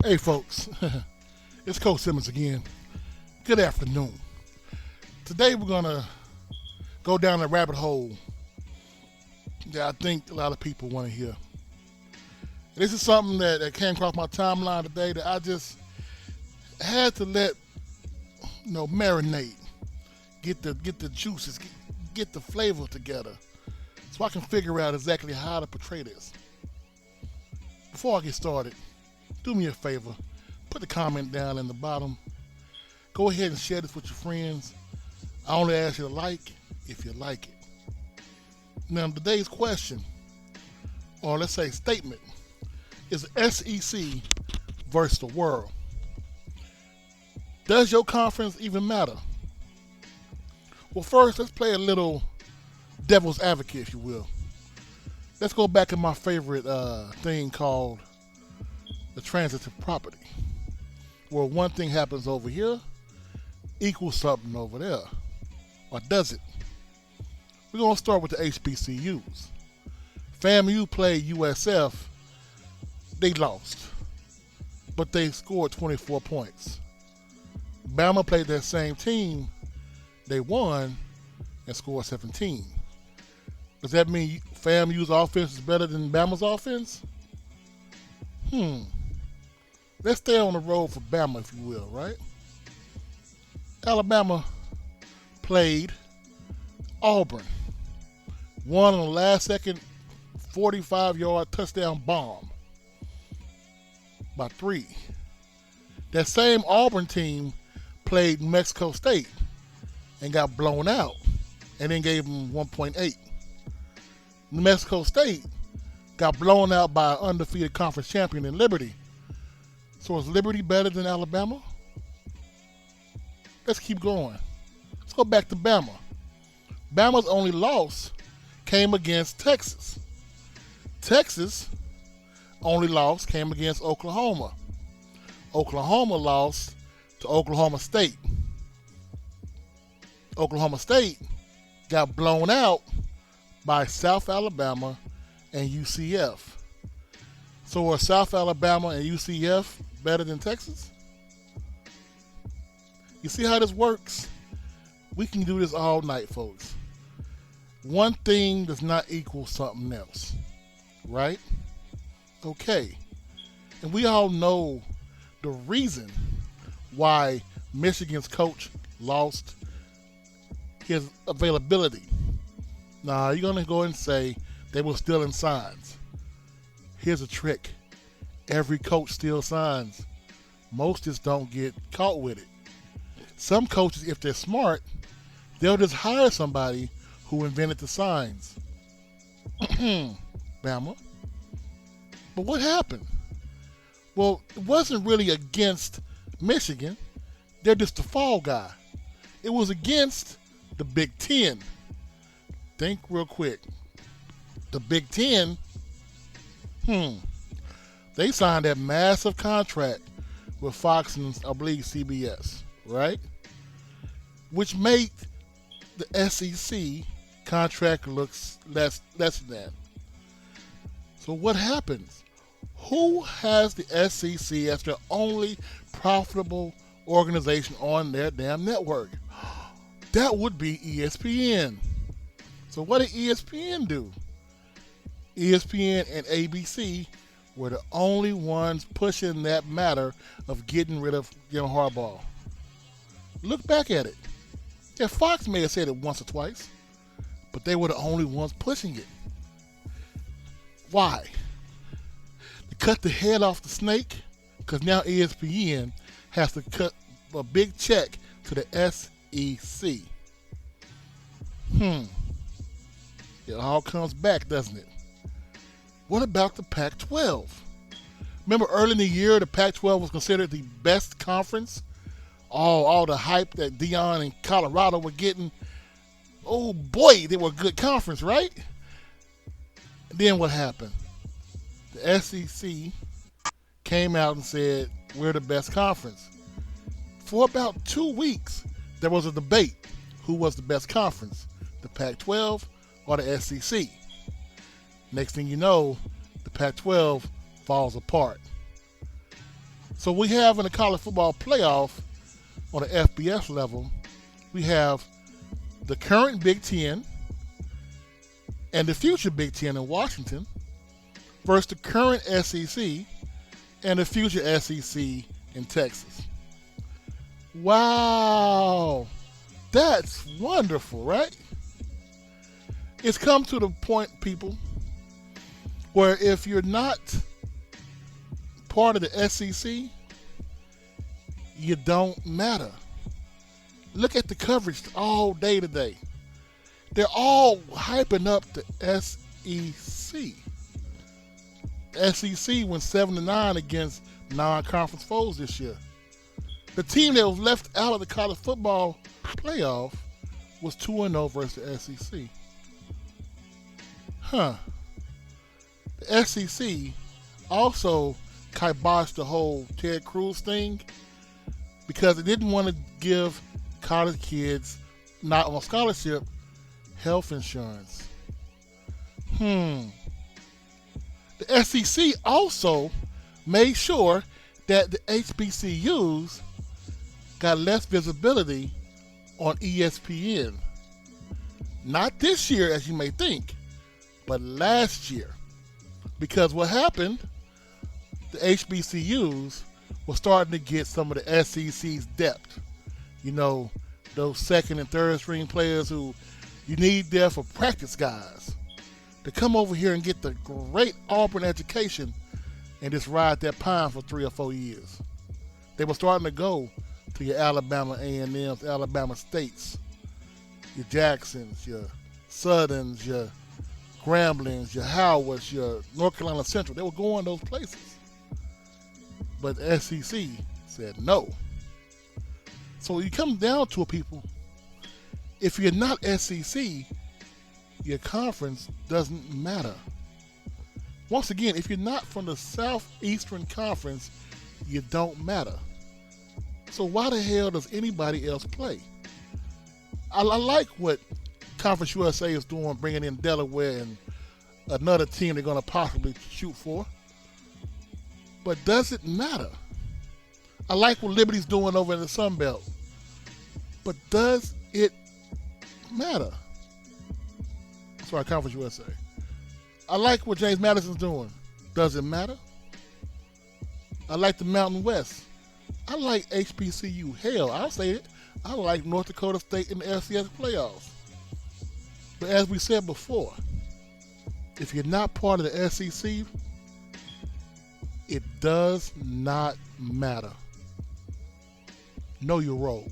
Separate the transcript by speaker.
Speaker 1: Hey folks, it's Coach Simmons again. Good afternoon. Today we're gonna go down a rabbit hole that I think a lot of people want to hear. This is something that came across my timeline today that I just had to let marinate, get the juices, get the flavor together, so I can figure out exactly how to portray this. Before I get started, do me a favor, put the comment down in the bottom. Go ahead and share this with your friends. I only ask you to like if you like it. Now, today's question, or let's say statement, is SEC versus the world. Does your conference even matter? Well, first, let's play a little devil's advocate, if you will. Let's go back to my favorite thing called the transitive property, where one thing happens over here equals something over there. Or does it? We're going to start with the HBCUs. FAMU played USF. They lost, but they scored 24 points. Bama played that same team. They won and scored 17. Does that mean FAMU's offense is better than Bama's offense? Let's stay on the road for Bama, if you will, right? Alabama played Auburn. Won on the last second 45-yard touchdown bomb by 3. That same Auburn team played New Mexico State and got blown out and then gave them 1.8. New Mexico State got blown out by an undefeated conference champion in Liberty. So is Liberty better than Alabama? Let's keep going. Let's go back to Bama. Bama's only loss came against Texas. Texas' only loss came against Oklahoma. Oklahoma lost to Oklahoma State. Oklahoma State got blown out by South Alabama and UCF. So are South Alabama and UCF better than Texas? You see how this works? We can do this all night, folks. One thing does not equal something else, right? Okay. And we all know the reason why Michigan's coach lost his availability. Now, you're going to go and say they were stealing signs. Here's a trick. Every coach steals signs. Most just don't get caught with it. Some coaches, if they're smart, they'll just hire somebody who invented the signs. Bama. But what happened? Well, it wasn't really against Michigan. They're just the fall guy. It was against the Big Ten. Think real quick. The Big Ten, they signed that massive contract with Fox and I believe CBS, right? Which made the SEC contract looks less than. So what happens? Who has the SEC as their only profitable organization on their damn network? That would be ESPN. So what did ESPN do? ESPN and ABC were the only ones pushing that matter of getting rid of Jim Harbaugh. Look back at it. Yeah, Fox may have said it once or twice, but they were the only ones pushing it. Why? To cut the head off the snake, because now ESPN has to cut a big check to the SEC. It all comes back, doesn't it? What about the Pac-12? Remember early in the year, the Pac-12 was considered the best conference? All the hype that Deion and Colorado were getting. Oh boy, they were a good conference, right? And then what happened? The SEC came out and said, we're the best conference. For about 2 weeks, there was a debate. Who was the best conference? The Pac-12 or the SEC? Next thing you know, the Pac-12 falls apart. So we have in the college football playoff on the FBS level, we have the current Big Ten and the future Big Ten in Washington versus the current SEC and the future SEC in Texas. Wow, that's wonderful, right? It's come to the point, people, where if you're not part of the SEC, you don't matter. Look at the coverage all day today. They're all hyping up the SEC. The SEC went 7-9 against non-conference foes this year. The team that was left out of the college football playoff was 2-0 versus the SEC. The SEC also kiboshed the whole Ted Cruz thing because it didn't want to give college kids not on scholarship health insurance. The SEC also made sure that the HBCUs got less visibility on ESPN. Not this year, as you may think, but last year. Because what happened, the HBCUs were starting to get some of the SEC's depth. You know, those second and third string players who you need there for practice guys to come over here and get the great Auburn education and just ride that pine for 3 or 4 years. They were starting to go to your Alabama A&Ms, Alabama States, your Jacksons, your Southerns, your Gramblings, your Howards, your North Carolina Central. They were going those places. But the SEC said no. So you come down to it, people, if you're not SEC, your conference doesn't matter. Once again, if you're not from the Southeastern Conference, you don't matter. So why the hell does anybody else play? I like what Conference USA is doing, bringing in Delaware and another team they're going to possibly shoot for. But does it matter? I like what Liberty's doing over in the Sun Belt. But does it matter? Sorry, Conference USA. I like what James Madison's doing. Does it matter? I like the Mountain West. I like HBCU. Hell, I'll say it. I like North Dakota State in the FCS playoffs. But as we said before, if you're not part of the SEC, it does not matter. Know your role.